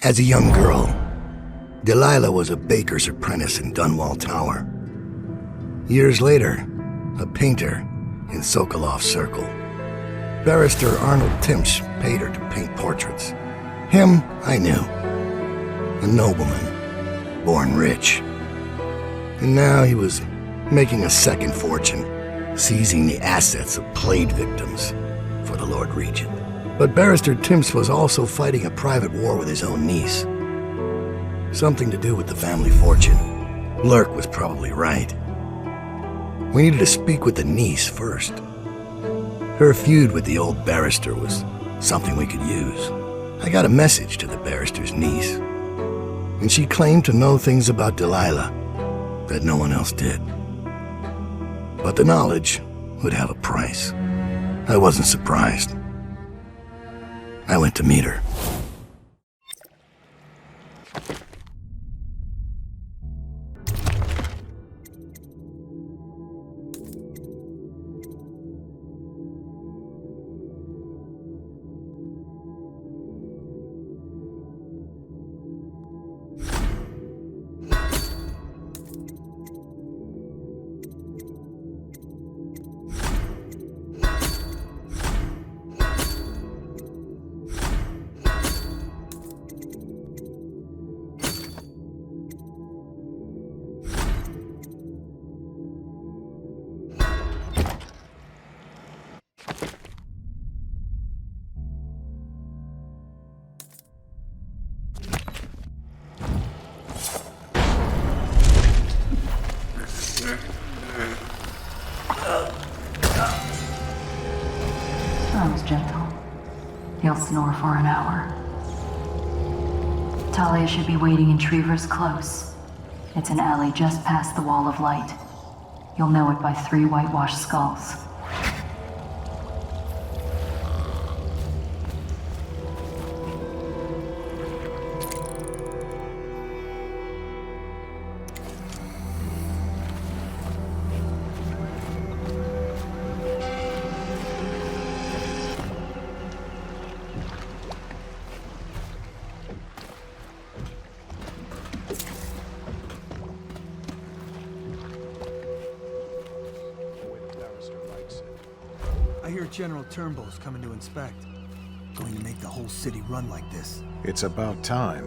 As a young girl, Delilah was a baker's apprentice in Dunwall Tower. Years later, a painter in Sokolov Circle. Barrister Arnold Timsh paid her to paint portraits. Him, I knew. A nobleman, born rich. And now he was making a second fortune, seizing the assets of plague victims for the Lord Regent. But Barrister Timsh was also fighting a private war with his own niece. Something to do with the family fortune. Lurk was probably right. We needed to speak with the niece first. Her feud with the old barrister was something we could use. I got a message to the barrister's niece, and she claimed to know things about Delilah that no one else did. But the knowledge would have a price. I wasn't surprised. I went to meet her. I was gentle. He'll snore for an hour. Talia should be waiting in Trevor's Close. It's an alley just past the Wall of Light. You'll know it by 3 whitewashed skulls. I hear General Turnbull's coming to inspect. Going to make the whole city run like this. It's about time.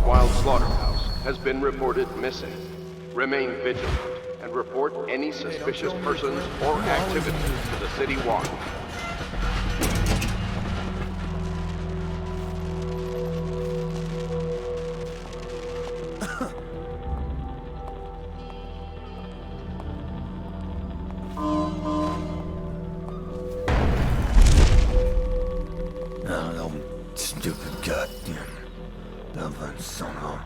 Dunwall slaughterhouse has been reported missing. Remain vigilant and report any suspicious persons or activities to the City Watch. Stupid goddamn Dublin son of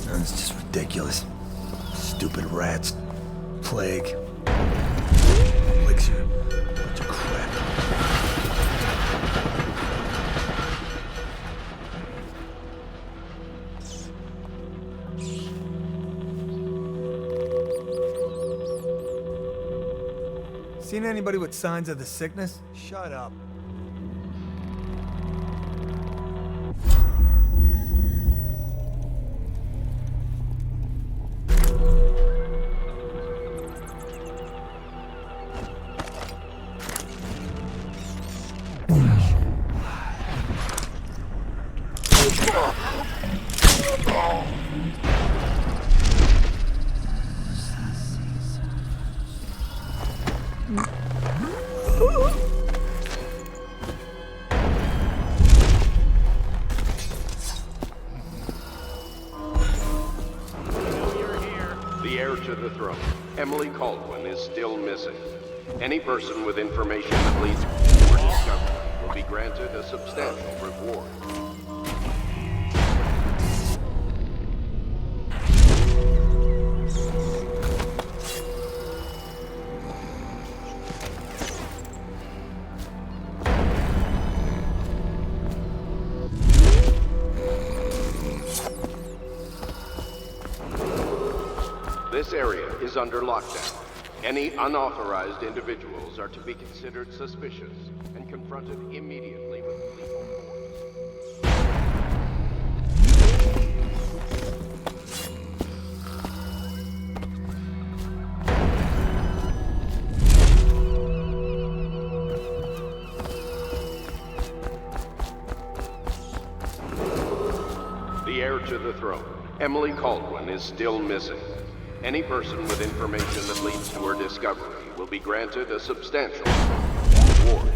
That's just ridiculous. Stupid rats. Plague. Elixir. Bunch of crap. Seen anybody with signs of the sickness? Shut up. The heir to the throne, Emily Caldwin, is still missing. Any person with information that leads to her discovery will be granted a substantial reward. This area is under lockdown. Any unauthorized individuals are to be considered suspicious and confronted immediately with lethal force. The heir to the throne, Emily Caldwin, is still missing. Any person with information that leads to her discovery will be granted a substantial reward.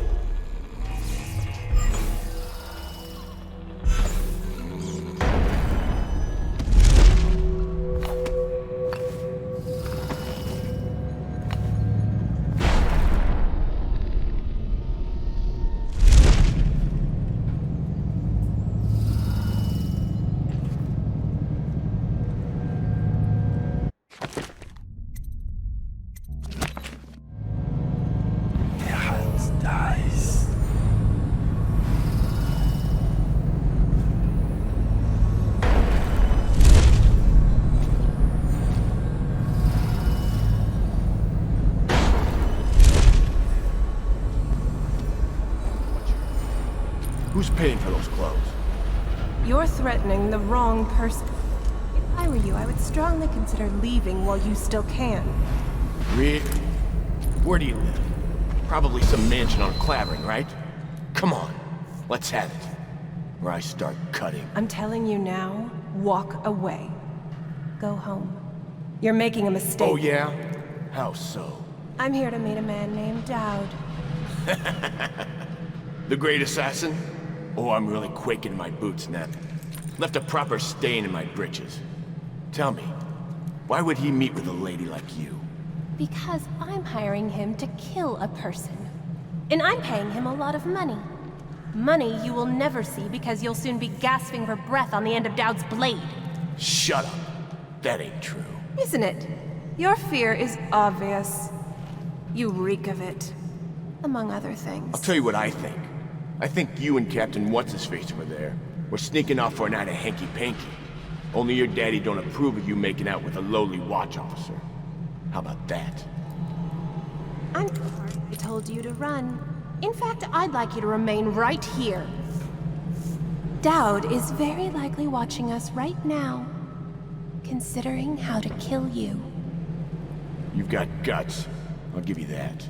Who's paying for those clothes? You're threatening the wrong person. If I were you, I would strongly consider leaving while you still can. Really? Where do you live? Probably some mansion on Clavering, right? Come on, let's have it. Or I start cutting. I'm telling you now, walk away. Go home. You're making a mistake. Oh yeah? How so? I'm here to meet a man named Dowd. The great assassin? Oh, I'm really quaking in my boots now. Left a proper stain in my britches. Tell me, why would he meet with a lady like you? Because I'm hiring him to kill a person. And I'm paying him a lot of money. Money you will never see because you'll soon be gasping for breath on the end of Dowd's blade. Shut up. That ain't true. Isn't it? Your fear is obvious. You reek of it. Among other things. I'll tell you what I think. I think you and Captain What's-His-Face over there were sneaking off for a night of hanky-panky. Only your daddy don't approve of you making out with a lowly watch officer. How about that? I'm sorry I told you to run. In fact, I'd like you to remain right here. Dowd is very likely watching us right now, considering how to kill you. You've got guts. I'll give you that.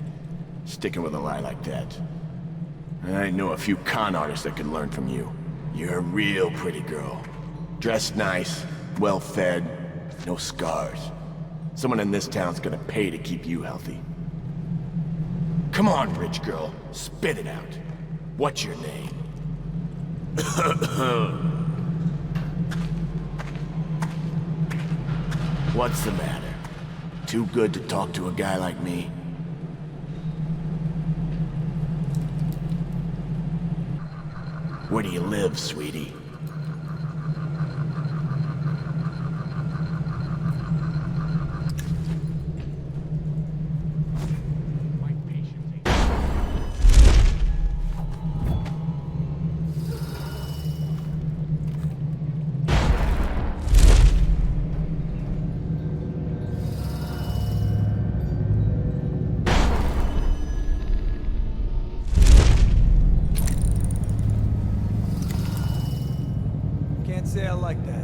Sticking with a lie like that. I know a few con artists that could learn from you. You're a real pretty girl. Dressed nice, well-fed, no scars. Someone in this town's gonna pay to keep you healthy. Come on, rich girl. Spit it out. What's your name? What's the matter? Too good to talk to a guy like me? Where do you live, sweetie? Can't say I like that.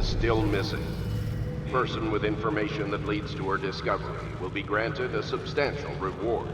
Still missing. Person with information that leads to her discovery will be granted a substantial reward.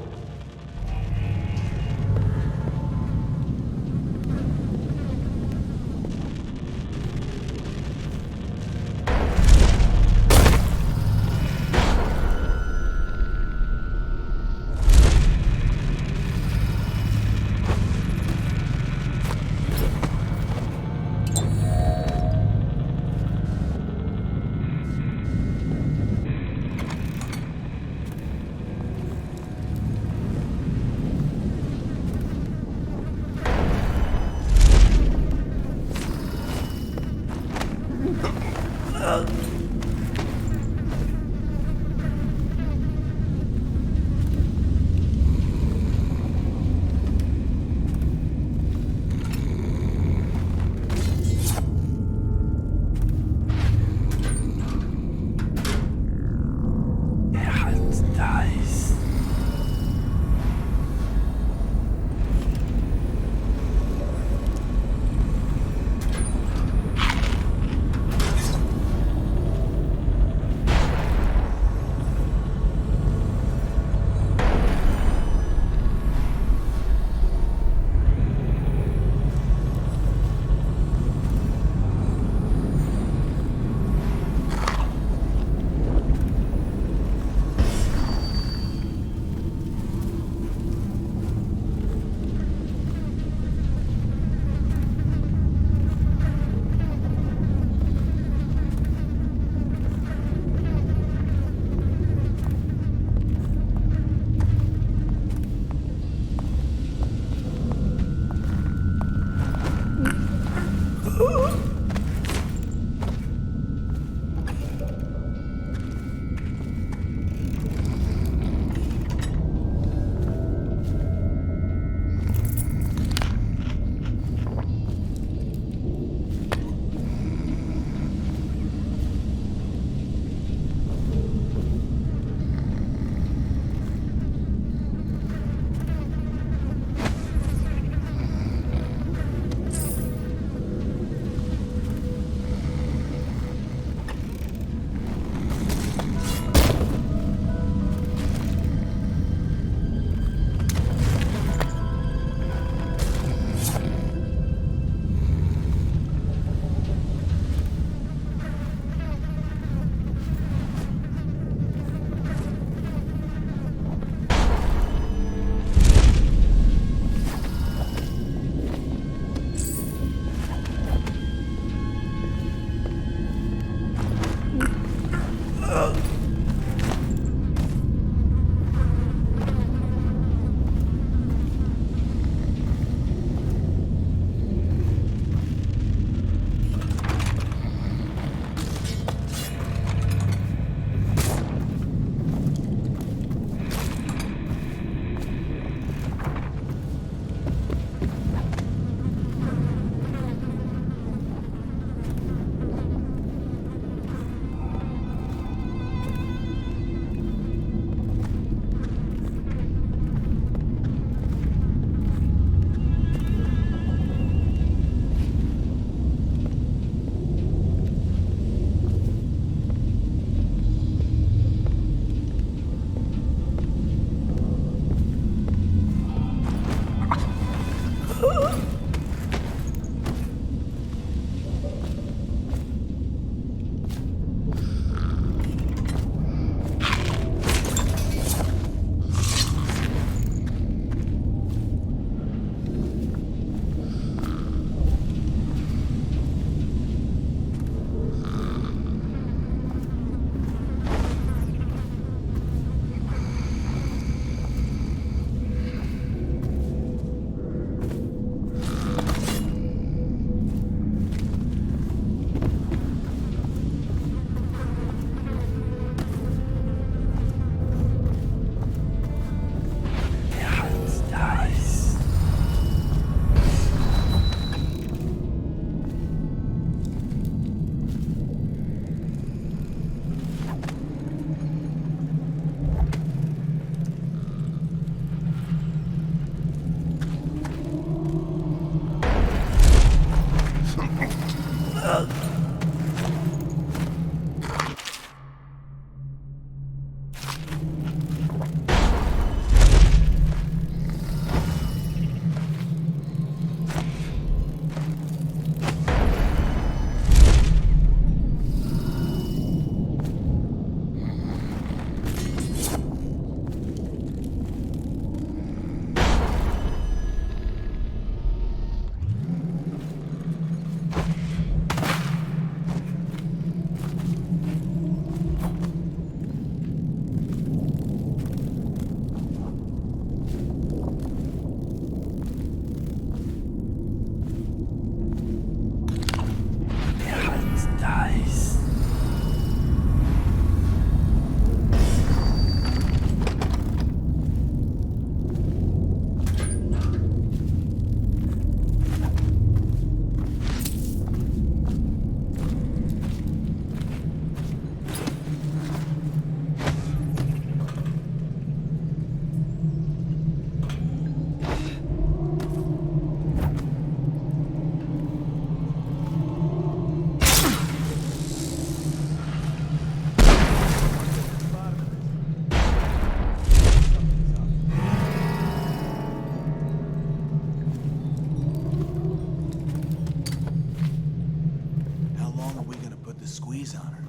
squeeze on her.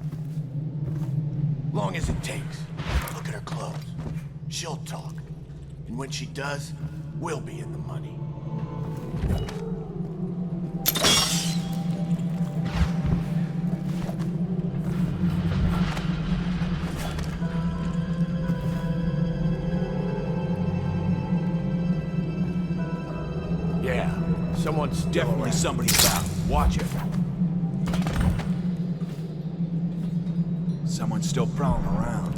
Long as it takes. Look at her clothes. She'll talk. And when she does, we'll be in the money. Yeah, someone's Definitely somebody's out. Watch it. Someone's still prowling around.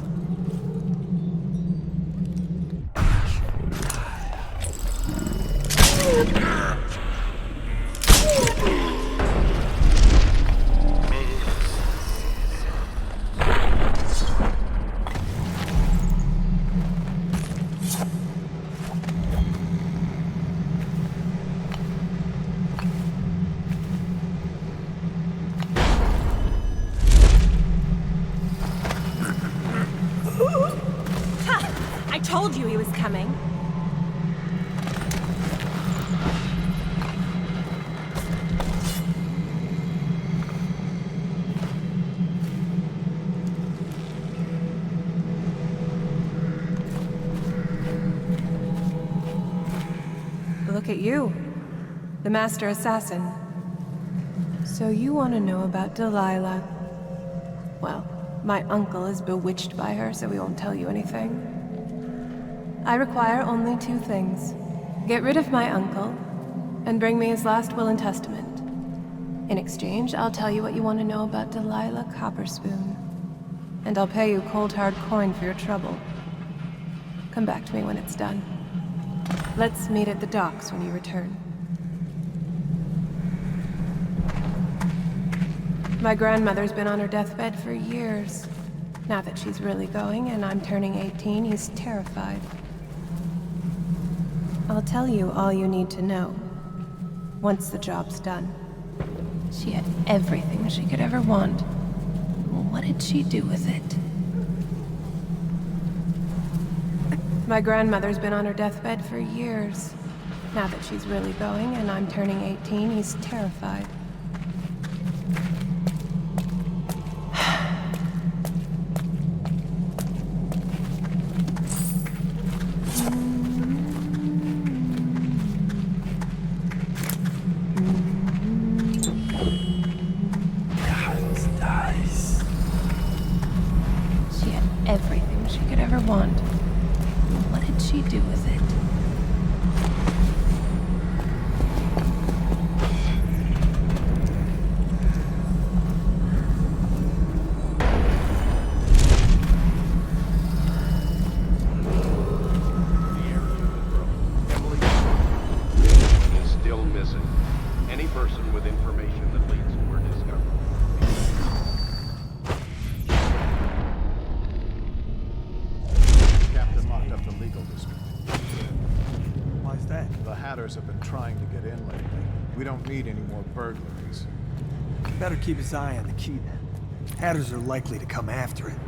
I told you he was coming. Look at you, the master assassin. So you want to know about Delilah? Well, my uncle is bewitched by her, so we won't tell you anything. I require only two things. Get rid of my uncle, and bring me his last will and testament. In exchange, I'll tell you what you want to know about Delilah Copperspoon. And I'll pay you cold hard coin for your trouble. Come back to me when it's done. Let's meet at the docks when you return. My grandmother's been on her deathbed for years. Now that she's really going and I'm turning 18, he's terrified. I'll tell you all you need to know once the job's done. She had everything she could ever want. What did she do with it? My grandmother's been on her deathbed for years. Now that she's really going and I'm turning 18, he's terrified. She had everything she could ever want. What did she do with it? Is still missing. Any person with information that leads to her discovery. Captain locked up the legal district. Why's that? The Hatters have been trying to get in lately. We don't need any more burglaries. Better keep his eye on the key then. Hatters are likely to come after it.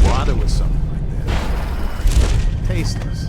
Water with something like that. Tasteless.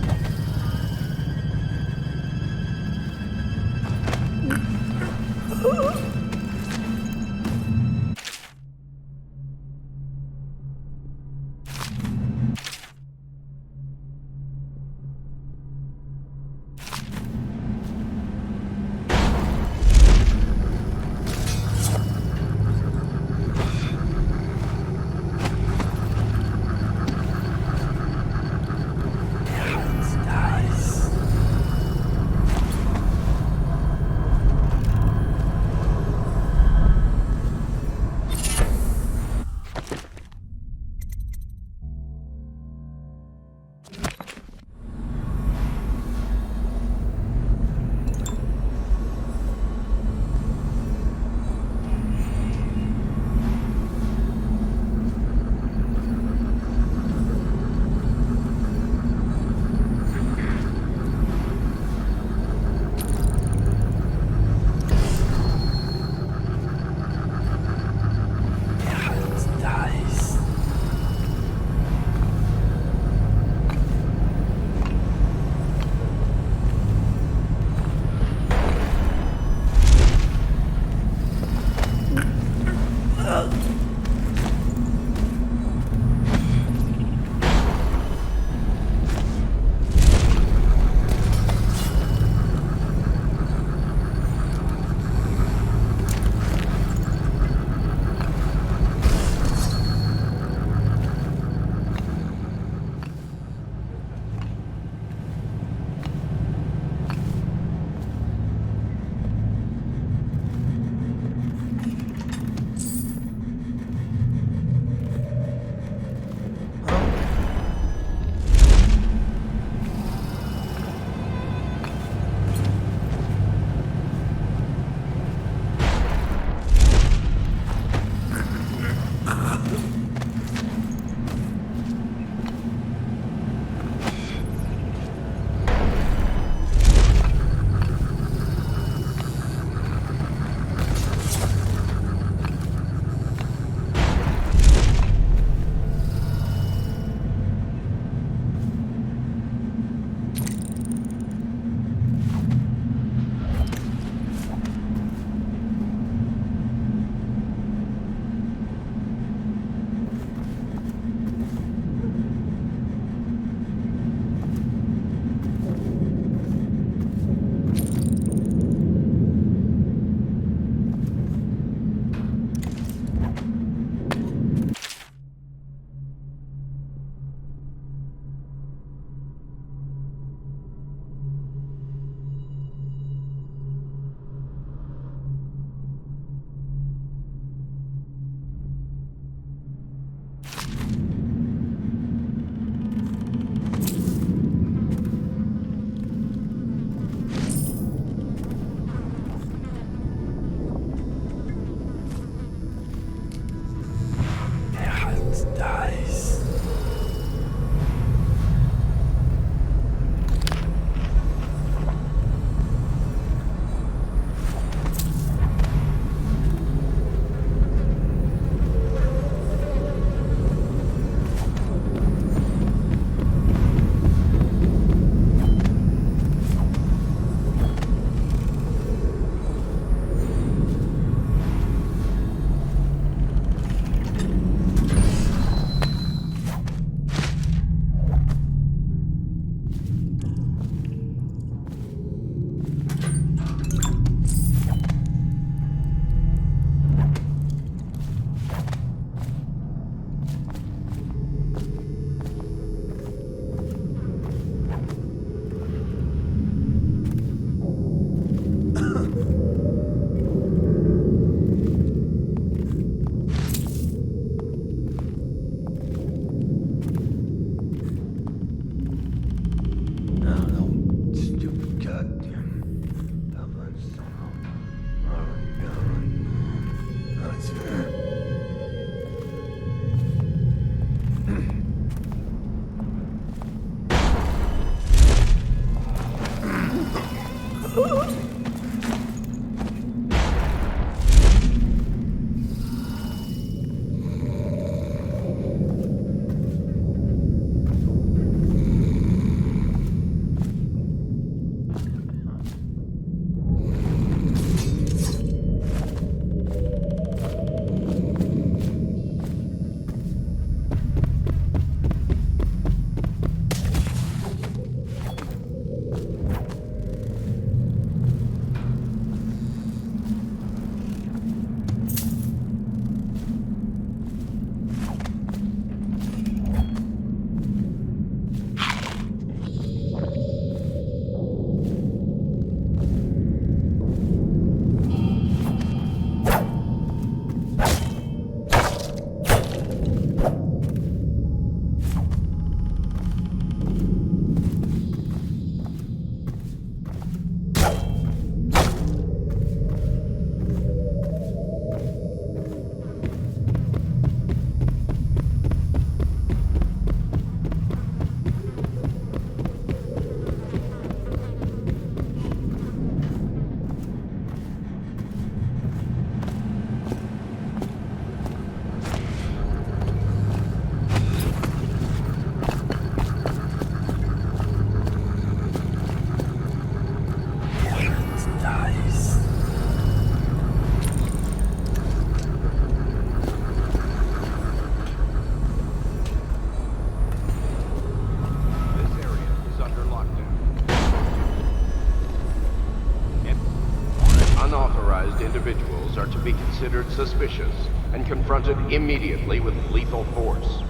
considered suspicious and confronted immediately with lethal force.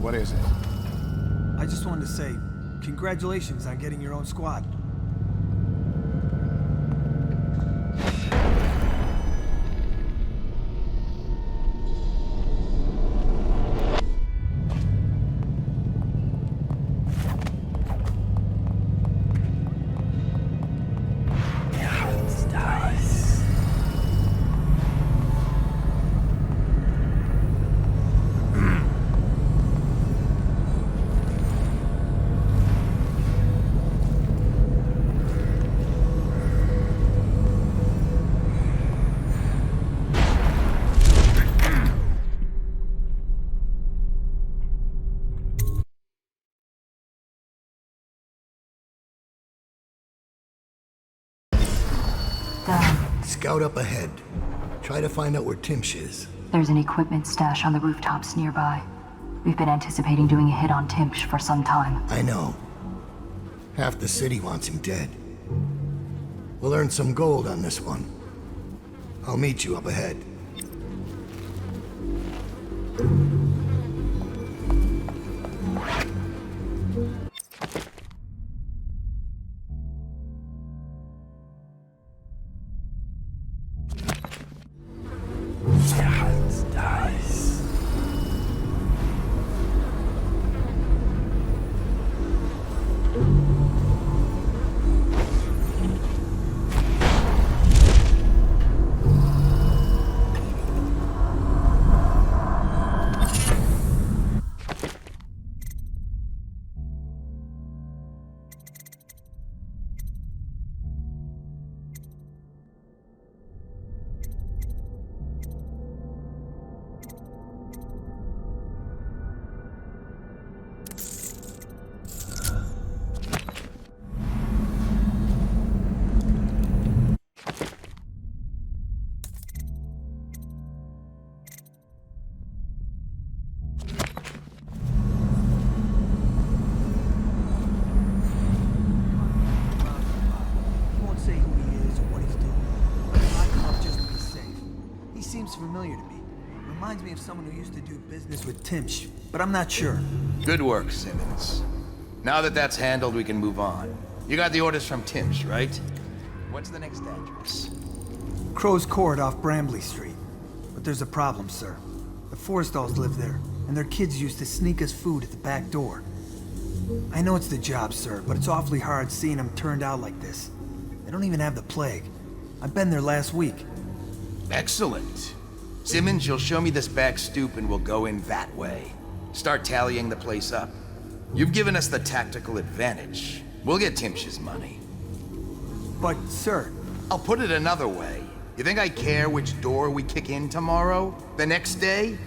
What is it? I just wanted to say, congratulations on getting your own squad. Scout up ahead. Try to find out where Timsh is. There's an equipment stash on the rooftops nearby. We've been anticipating doing a hit on Timsh for some time. I know. Half the city wants him dead. We'll earn some gold on this one. I'll meet you up ahead. familiar to me. Reminds me of someone who used to do business with Timsh, but I'm not sure. Good work, Simmons. Now that that's handled, we can move on. You got the orders from Timsh, right? What's the next address? Crow's Court off Brambley Street. But there's a problem, sir. The Forrestalls live there, and their kids used to sneak us food at the back door. I know it's the job, sir, but it's awfully hard seeing them turned out like this. They don't even have the plague. I've been there last week. Excellent. Simmons, you'll show me this back stoop and we'll go in that way. Start tallying the place up. You've given us the tactical advantage. We'll get Timsh's money. But, sir... I'll put it another way. You think I care which door we kick in tomorrow? The next day?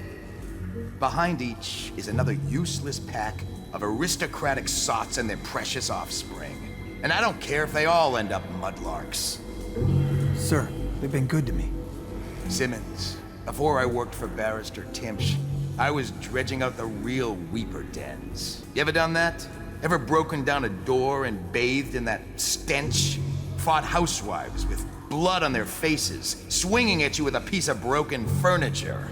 Behind each is another useless pack of aristocratic sots and their precious offspring. And I don't care if they all end up mudlarks. Sir, they've been good to me. Simmons, before I worked for Barrister Timsh, I was dredging out the real Weeper dens. You ever done that? Ever broken down a door and bathed in that stench? Fought housewives with blood on their faces, swinging at you with a piece of broken furniture.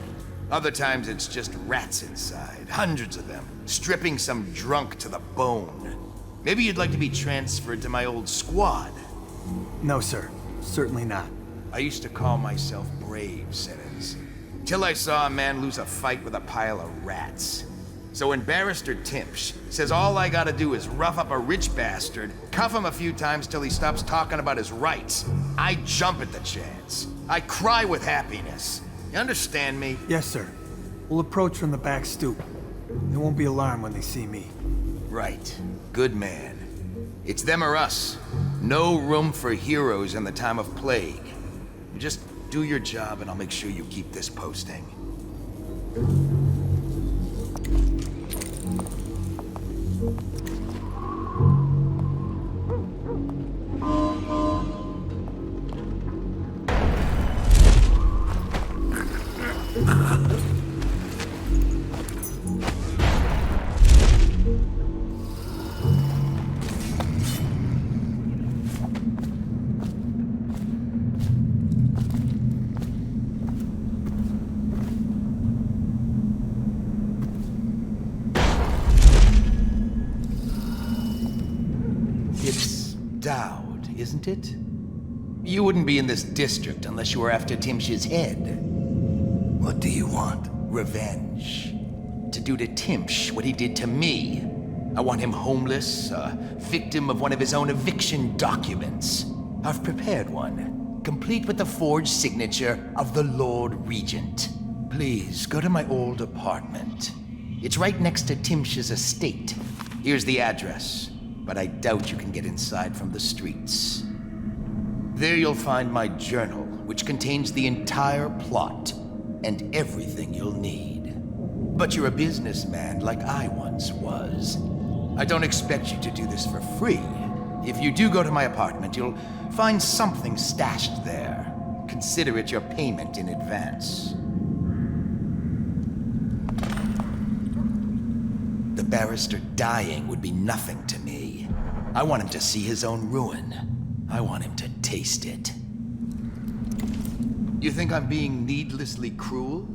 Other times it's just rats inside, hundreds of them, stripping some drunk to the bone. Maybe you'd like to be transferred to my old squad. No, sir. Certainly not. I used to call myself brave, Simmons. Till I saw a man lose a fight with a pile of rats. So when Barrister Timsh says all I gotta do is rough up a rich bastard, cuff him a few times till he stops talking about his rights, I jump at the chance. I cry with happiness. You understand me? Yes, sir. We'll approach from the back stoop. They won't be alarmed when they see me. Right. Good man. It's them or us. No room for heroes in the time of plague. You just do your job and I'll make sure you keep this posting. It's Dowd, isn't it? You wouldn't be in this district unless you were after Timsh's head. What do you want? Revenge. To do to Timsh what he did to me. I want him homeless, a victim of one of his own eviction documents. I've prepared one, complete with the forged signature of the Lord Regent. Please, go to my old apartment. It's right next to Timsh's estate. Here's the address, but I doubt you can get inside from the streets. There you'll find my journal, which contains the entire plot and everything you'll need. But you're a businessman like I once was. I don't expect you to do this for free. If you do go to my apartment, you'll find something stashed there. Consider it your payment in advance. The barrister dying would be nothing to me. I want him to see his own ruin. I want him to taste it. You think I'm being needlessly cruel?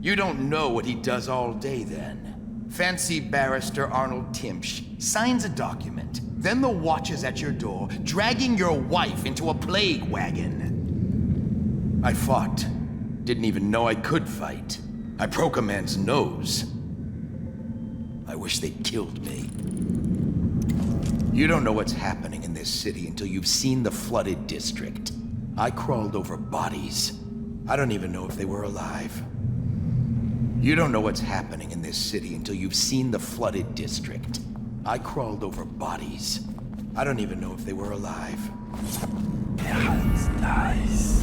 You don't know what he does all day then. Fancy Barrister Arnold Timsh signs a document, then the watch is at your door, dragging your wife into a plague wagon. I fought. Didn't even know I could fight. I broke a man's nose. I wish they'd killed me. You don't know what's happening in this city until you've seen the flooded district. I crawled over bodies. I don't even know if they were alive. You don't know what's happening in this city until you've seen the flooded district. I crawled over bodies. I don't even know if they were alive. That's nice.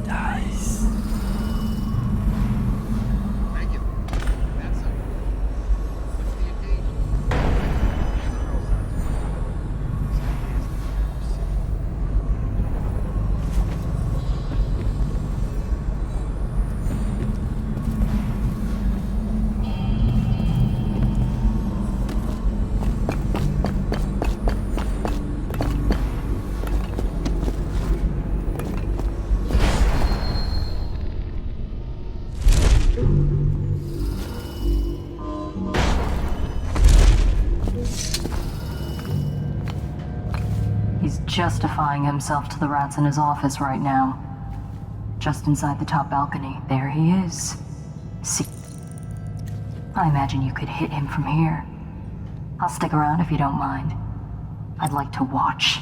dies. He's justifying himself to the rats in his office right now. Just inside the top balcony, there he is. See, I imagine you could hit him from here. I'll stick around if you don't mind. I'd like to watch.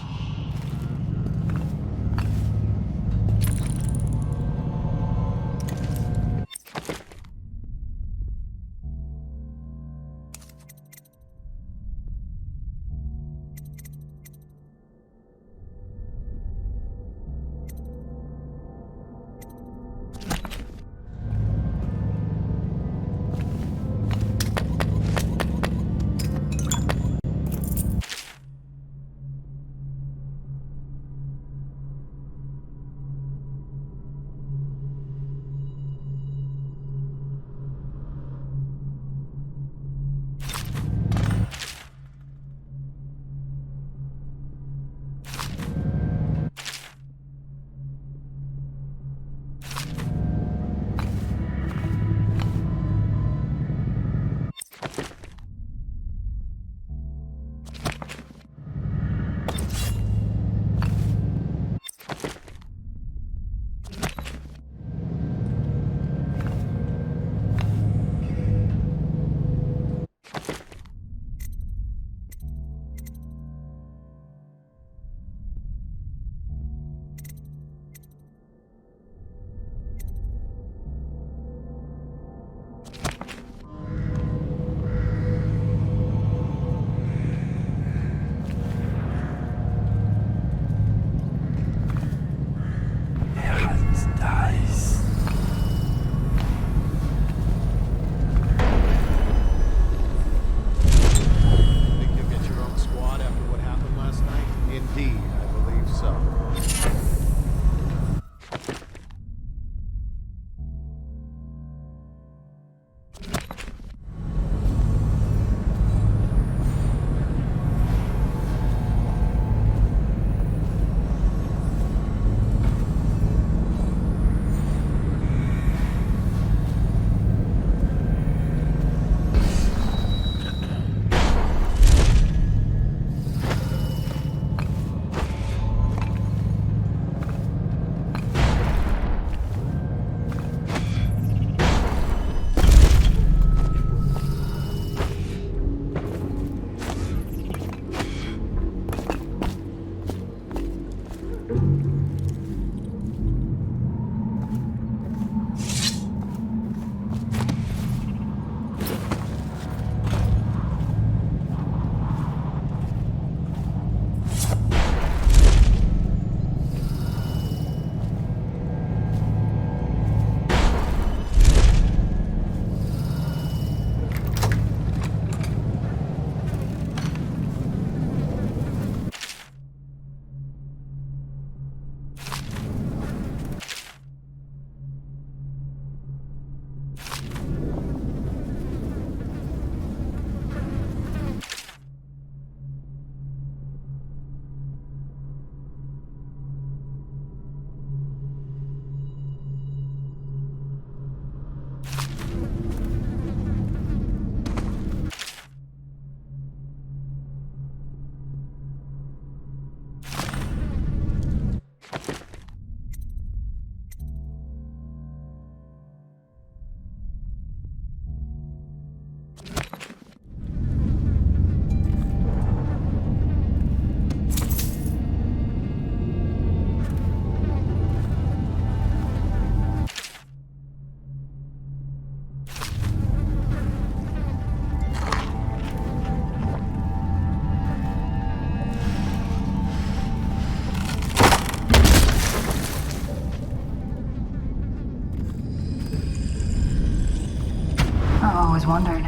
always wondered,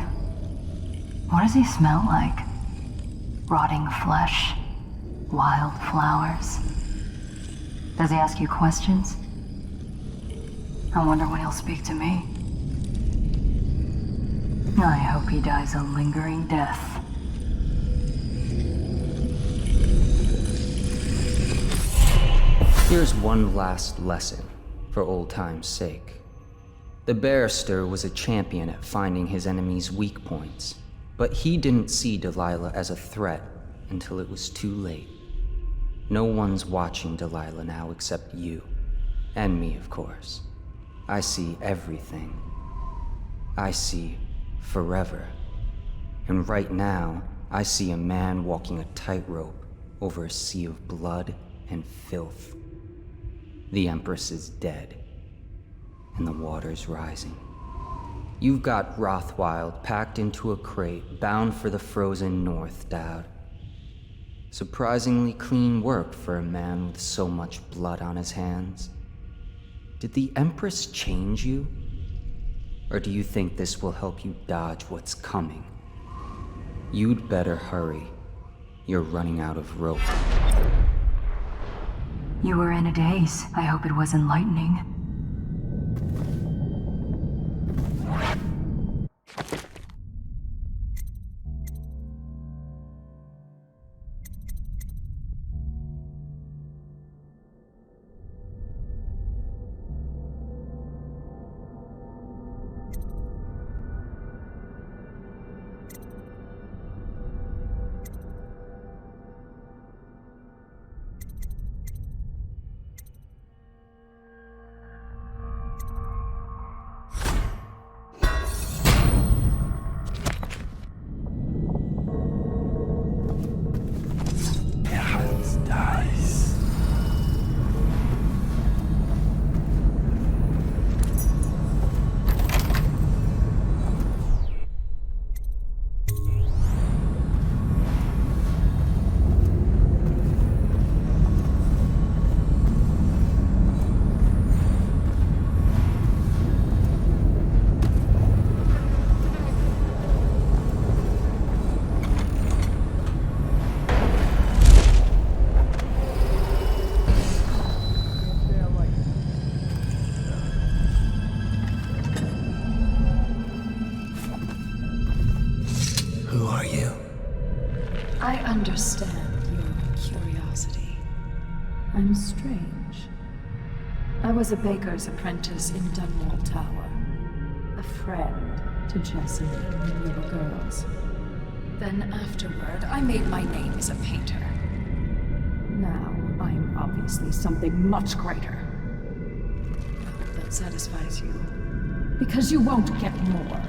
what does he smell like? Rotting flesh? Wild flowers? Does he ask you questions? I wonder when he'll speak to me. I hope he dies a lingering death. Here's one last lesson, for old time's sake. The barrister was a champion at finding his enemies' weak points, but he didn't see Delilah as a threat until it was too late. No one's watching Delilah now except you. And me, of course. I see everything. I see forever. And right now, I see a man walking a tightrope over a sea of blood and filth. The Empress is dead, and the water's rising. You've got Rothwild packed into a crate, bound for the frozen north, Dowd. Surprisingly clean work for a man with so much blood on his hands. Did the Empress change you? Or do you think this will help you dodge what's coming? You'd better hurry. You're running out of rope. You were in a daze. I hope it was enlightening. Who are you? I understand your curiosity. I'm strange. I was a baker's apprentice in Dunwall Tower. A friend to Jessie when we were girls. Then afterward, I made my name as a painter. Now, I'm obviously something much greater. I hope that satisfies you. Because you won't get more.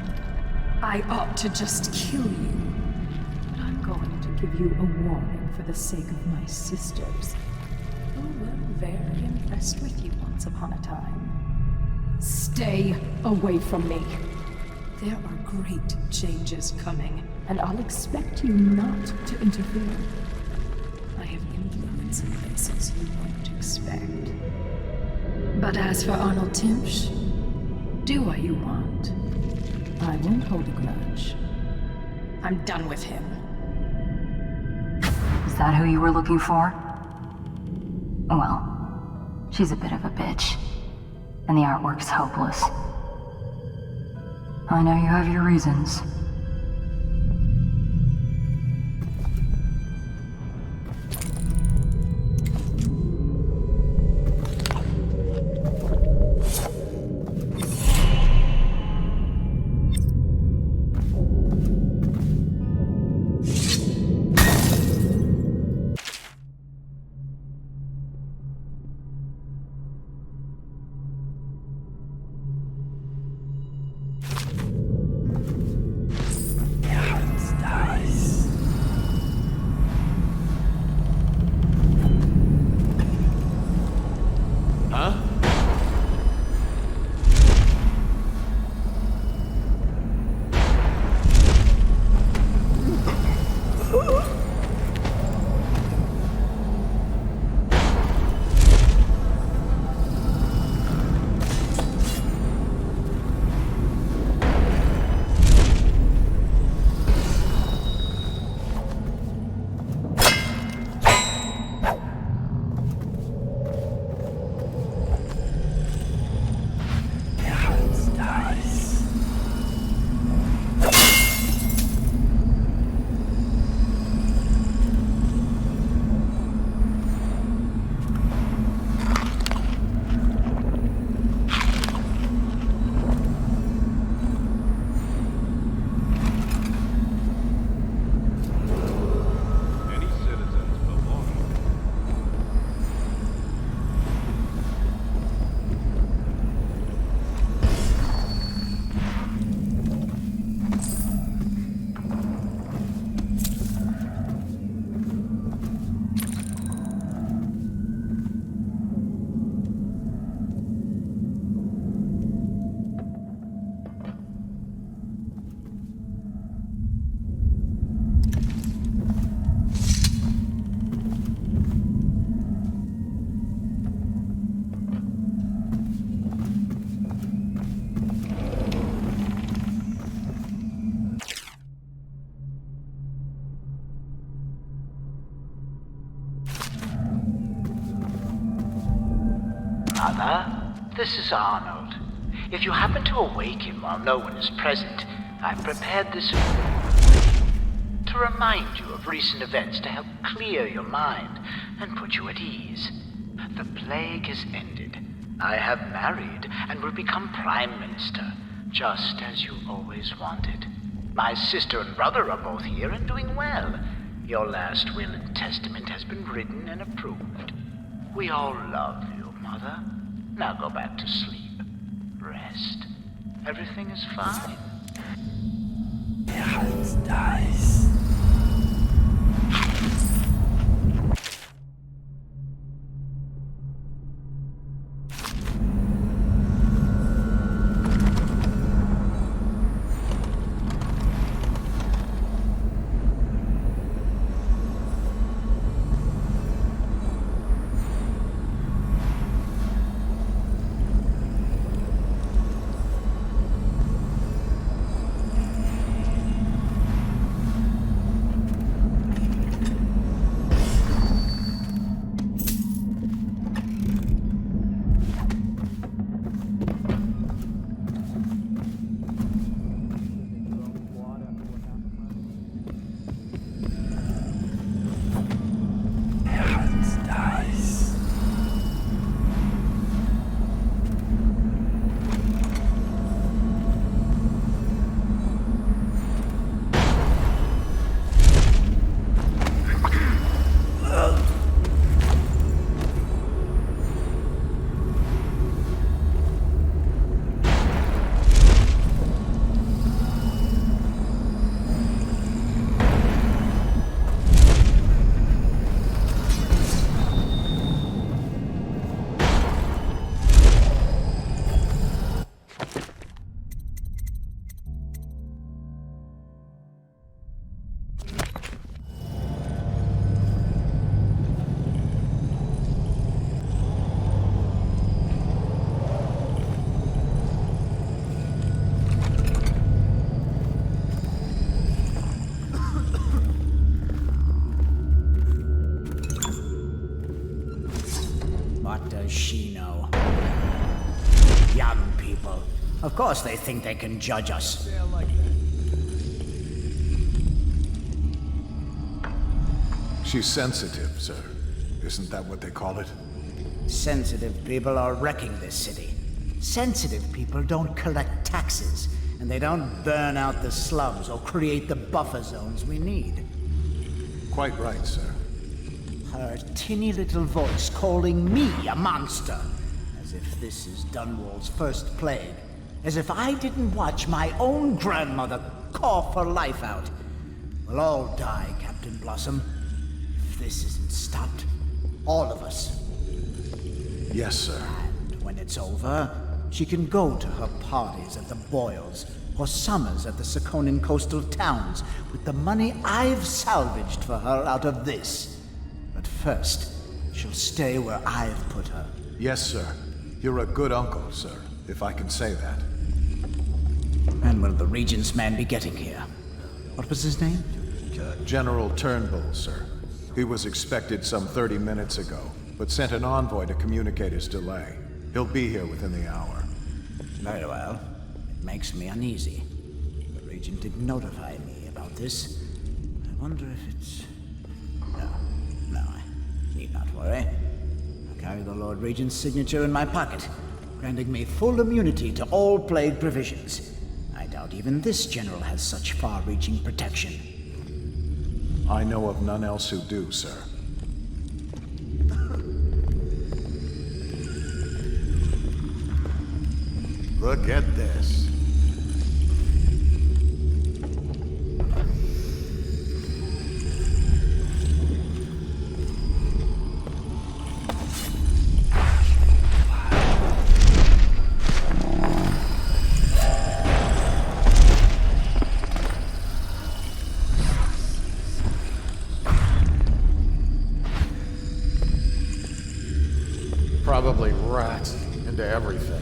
I ought to just kill you. But I'm going to give you a warning for the sake of my sisters, who were very impressed with you once upon a time. Stay away from me. There are great changes coming, and I'll expect you not to interfere. I have influence in places you won't expect. But as for Arnold Timsh, do what you want. I won't hold a grudge. I'm done with him. Is that who you were looking for? Well, she's a bit of a bitch, and the artwork's hopeless. I know you have your reasons. This is Arnold. If you happen to awaken while no one is present, I've prepared this to remind you of recent events to help clear your mind and put you at ease. The plague has ended. I have married and will become Prime Minister, just as you always wanted. My sister and brother are both here and doing well. Your last will and testament has been written and approved. We all love you, Mother. Now go back to sleep. Rest. Everything is fine. Der Hals dies. Of course they think they can judge us. She's sensitive, sir. Isn't that what they call it? Sensitive people are wrecking this city. Sensitive people don't collect taxes, and they don't burn out the slums or create the buffer zones we need. Quite right, sir. Her tinny little voice calling me a monster. As if this is Dunwall's first plague. As if I didn't watch my own grandmother cough her life out. We'll all die, Captain Blossom. If this isn't stopped, all of us. Yes, sir. And when it's over, she can go to her parties at the Boyles or summers at the Sakonan coastal towns with the money I've salvaged for her out of this. But first, she'll stay where I've put her. Yes, sir. You're a good uncle, sir, if I can say that. When will the Regent's man be getting here? What was his name? General Turnbull, sir. He was expected some 30 minutes ago, but sent an envoy to communicate his delay. He'll be here within the hour. Very well. It makes me uneasy. The Regent didn't notify me about this. I wonder if it's... No, I need not worry. I'll carry the Lord Regent's signature in my pocket, granting me full immunity to all plague provisions. I doubt even this general has such far-reaching protection. I know of none else who do, sir. Look at this. Probably rats into everything.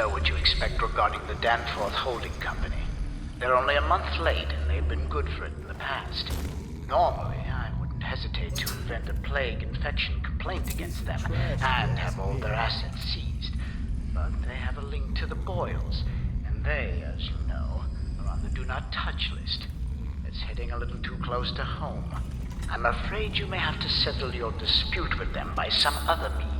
know what you expect regarding the Danforth Holding Company. They're only a month late, and they've been good for it in the past. Normally, I wouldn't hesitate to invent a plague infection complaint against them and have all their assets seized. But they have a link to the Boyles, and they, as you know, are on the Do Not Touch list. It's hitting a little too close to home. I'm afraid you may have to settle your dispute with them by some other means.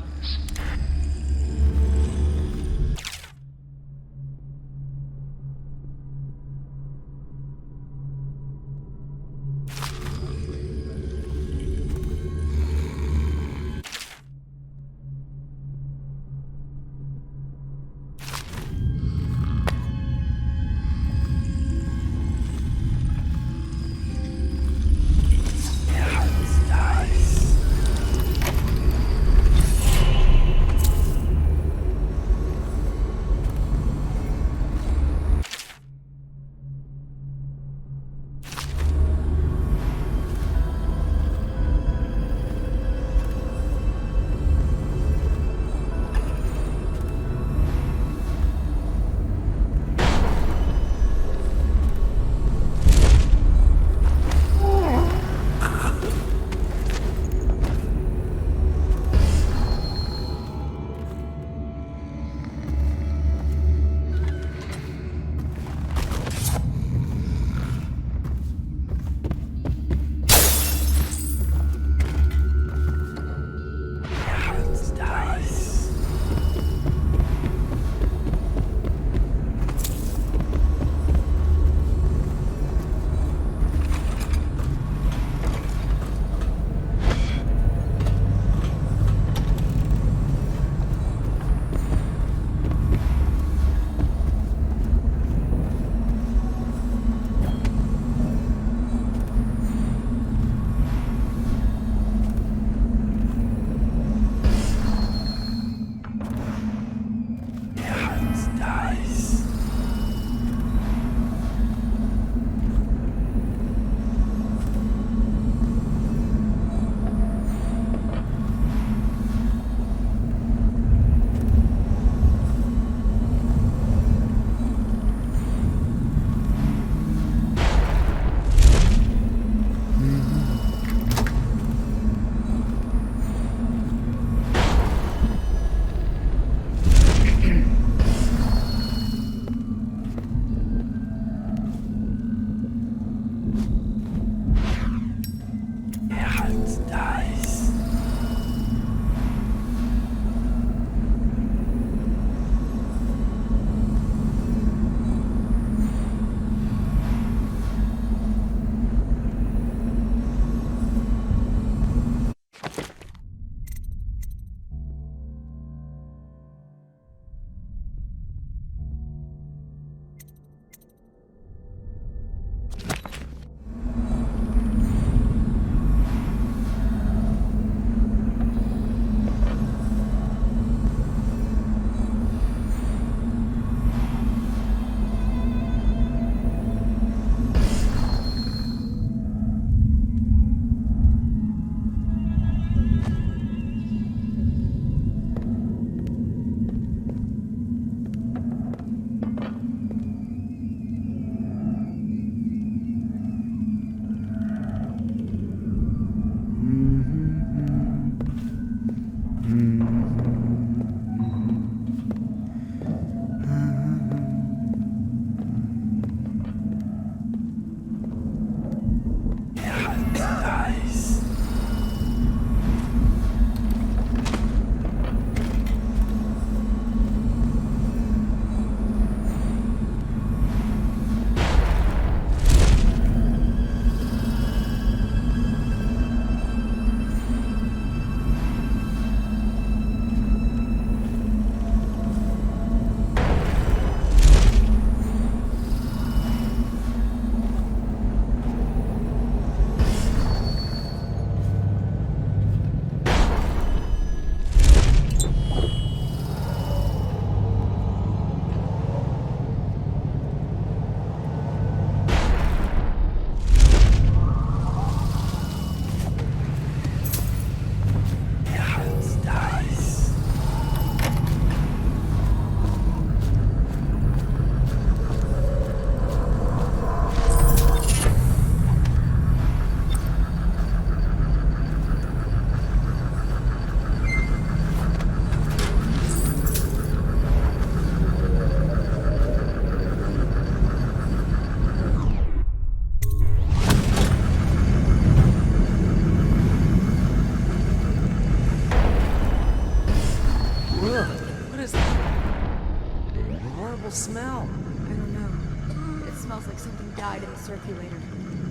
smell? I don't know. It smells like something died in the circulator.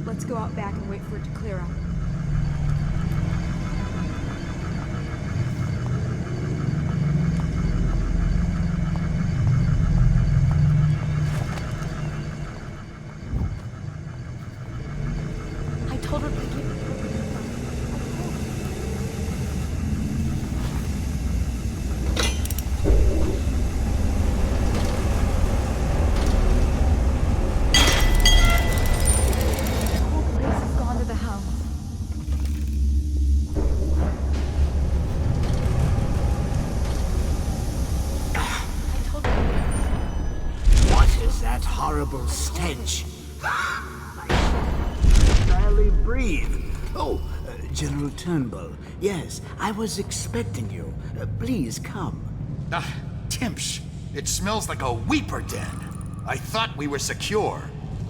Let's go out back and wait for it to clear up. I told her to keep it. Horrible stench. Barely breathe. Oh, General Turnbull. Yes, I was expecting you. Please come. Timpsh, it smells like a weeper den. I thought we were secure.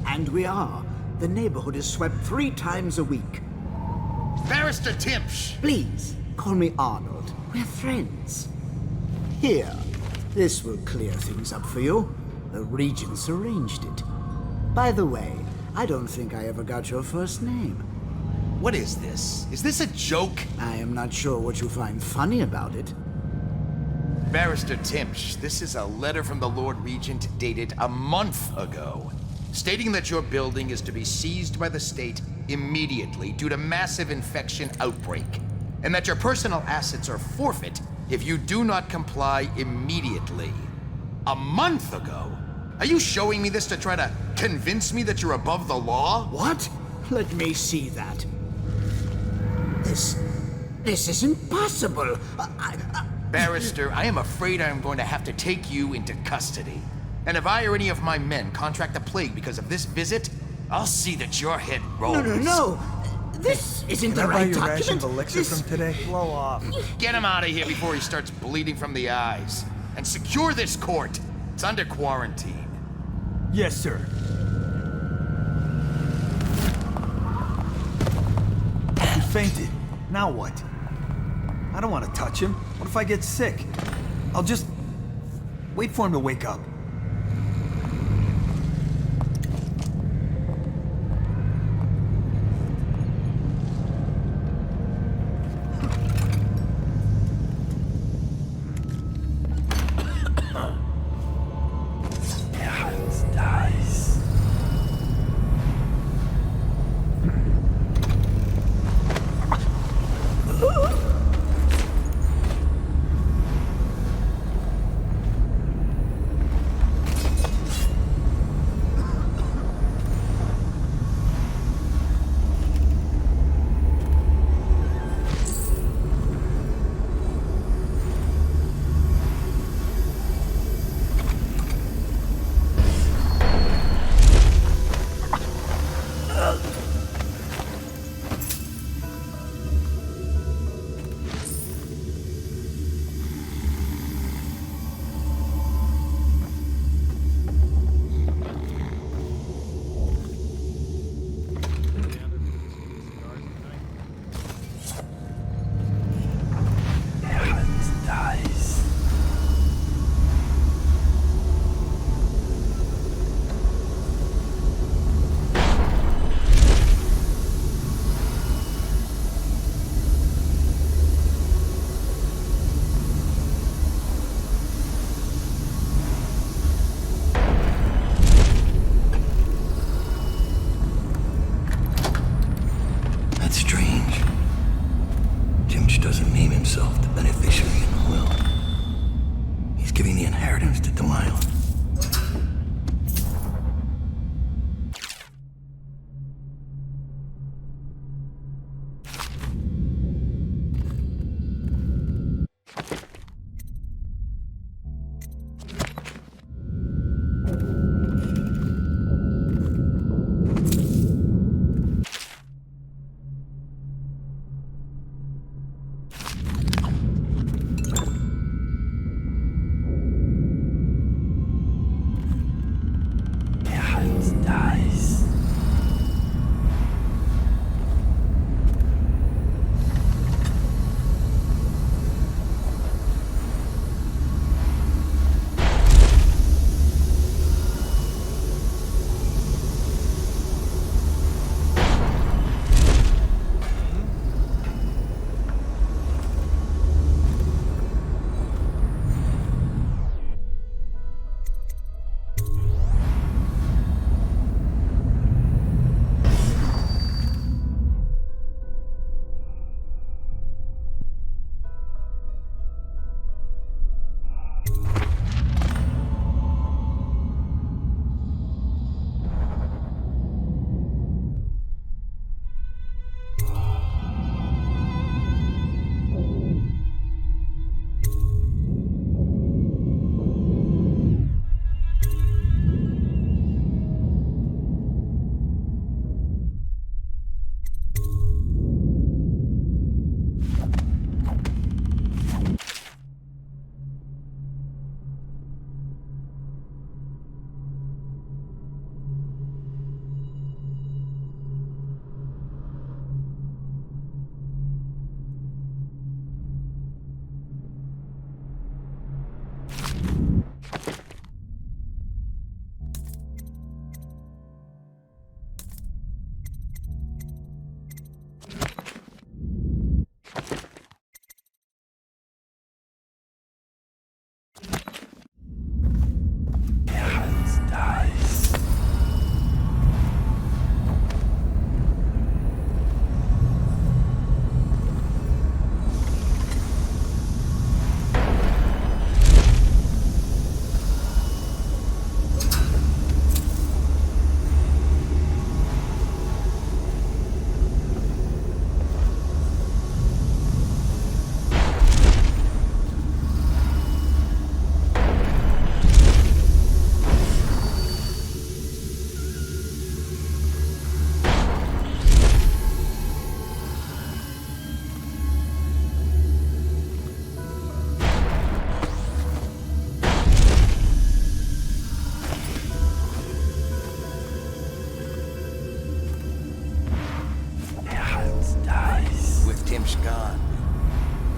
And we are. The neighborhood is swept 3 times a week. Barrister Timpsh! Please, call me Arnold. We're friends. Here, this will clear things up for you. The Regents arranged it. By the way, I don't think I ever got your first name. What is this? Is this a joke? I am not sure what you find funny about it. Barrister Timpsh, this is a letter from the Lord Regent dated a month ago, stating that your building is to be seized by the state immediately due to massive infection outbreak, and that your personal assets are forfeit if you do not comply immediately. A month ago? Are you showing me this to try to convince me that you're above the law? What? Let me see that. This isn't possible. Barrister, I am afraid I am going to have to take you into custody. And if I or any of my men contract the plague because of this visit, I'll see that your head rolls. No. This isn't the right document. Can I buy you a ration of elixir from today? Blow off. Get him out of here before he starts bleeding from the eyes. And secure this court. It's under quarantine. Yes, sir. He fainted. Now what? I don't want to touch him. What if I get sick? I'll just wait for him to wake up.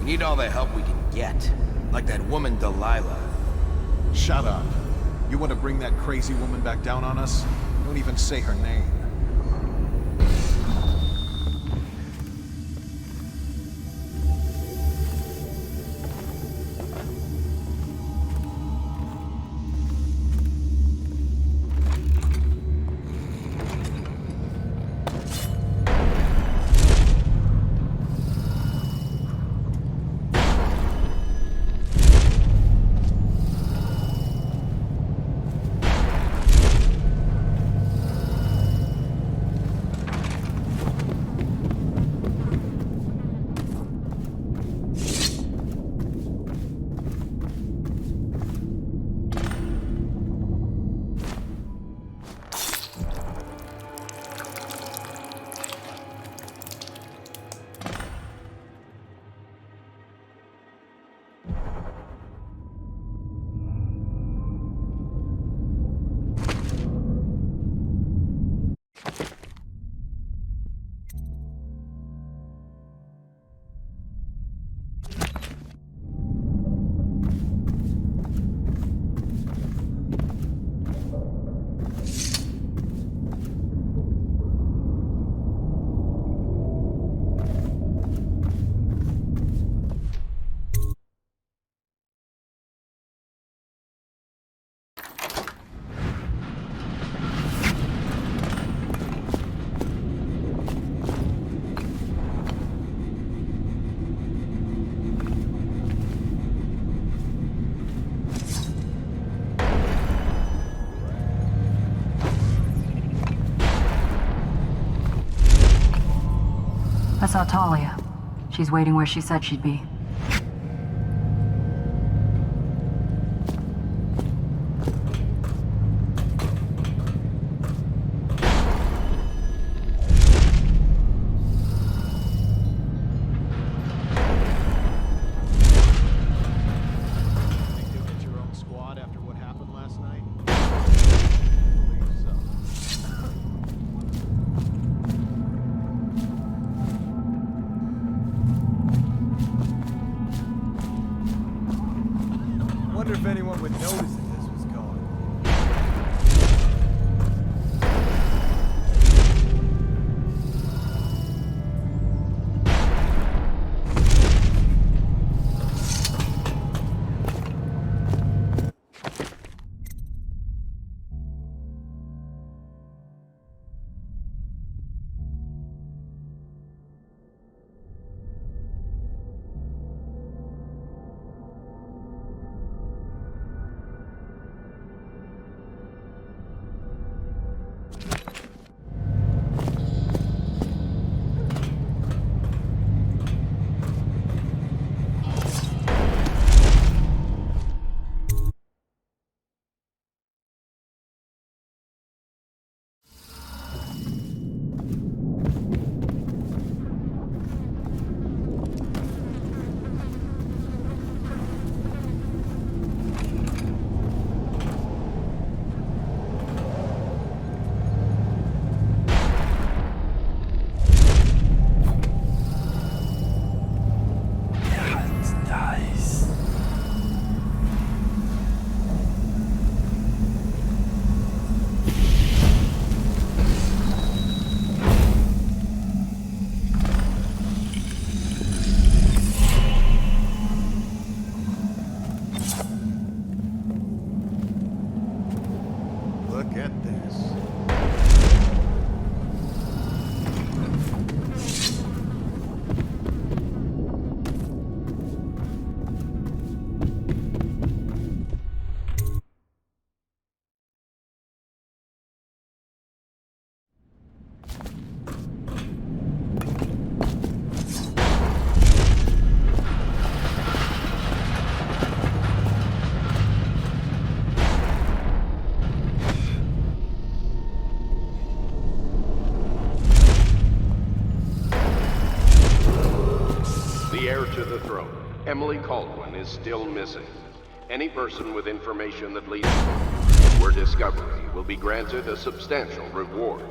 We need all the help we can get. Like that woman Delilah. Shut up. You want to bring that crazy woman back down on us? Don't even say her name. I saw Talia. She's waiting where she said she'd be. Think you'll get your own squad after what happened last night? I believe so. Wonder if anyone would notice that this was going. Look at this. The heir to the throne, Emily Caldwin, is still missing. Any person with information that leads to her discovery will be granted a substantial reward.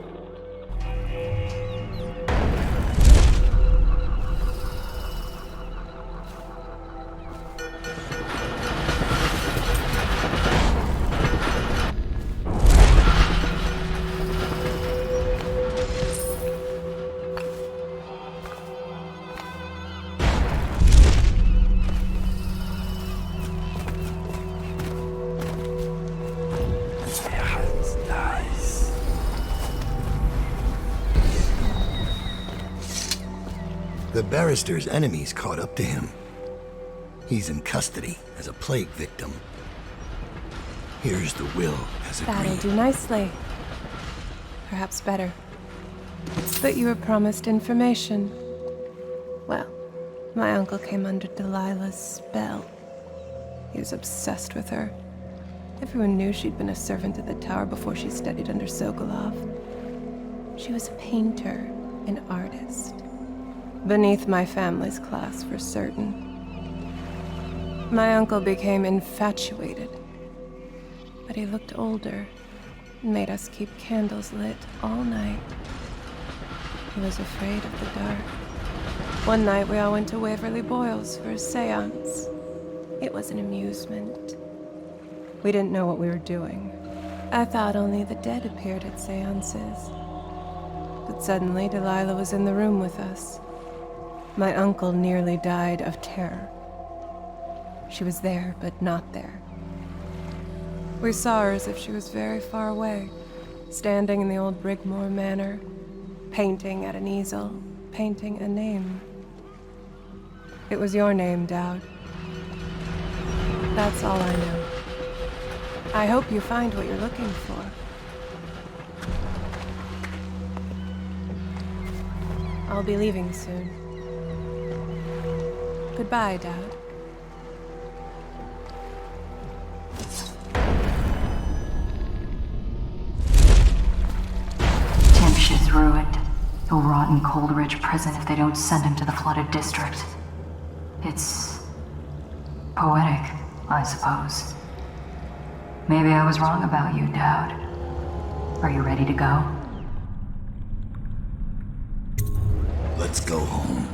The barrister's enemies caught up to him. He's in custody as a plague victim. Here's the will as agreed. That'll do nicely. Perhaps better. But you were promised information. Well, my uncle came under Delilah's spell. He was obsessed with her. Everyone knew she'd been a servant at the tower before she studied under Sokolov. She was a painter, an artist. Beneath my family's class, for certain. My uncle became infatuated. But he looked older and made us keep candles lit all night. He was afraid of the dark. One night we all went to Waverly Boyle's for a seance. It was an amusement. We didn't know what we were doing. I thought only the dead appeared at seances. But suddenly Delilah was in the room with us. My uncle nearly died of terror. She was there, but not there. We saw her as if she was very far away, standing in the old Brigmore Manor, painting at an easel, painting a name. It was your name, Dowd. That's all I know. I hope you find what you're looking for. I'll be leaving soon. Goodbye, Dowd. Timsh is ruined. He'll rot in Coldridge Prison if they don't send him to the flooded district. It's poetic, I suppose. Maybe I was wrong about you, Dowd. Are you ready to go? Let's go home.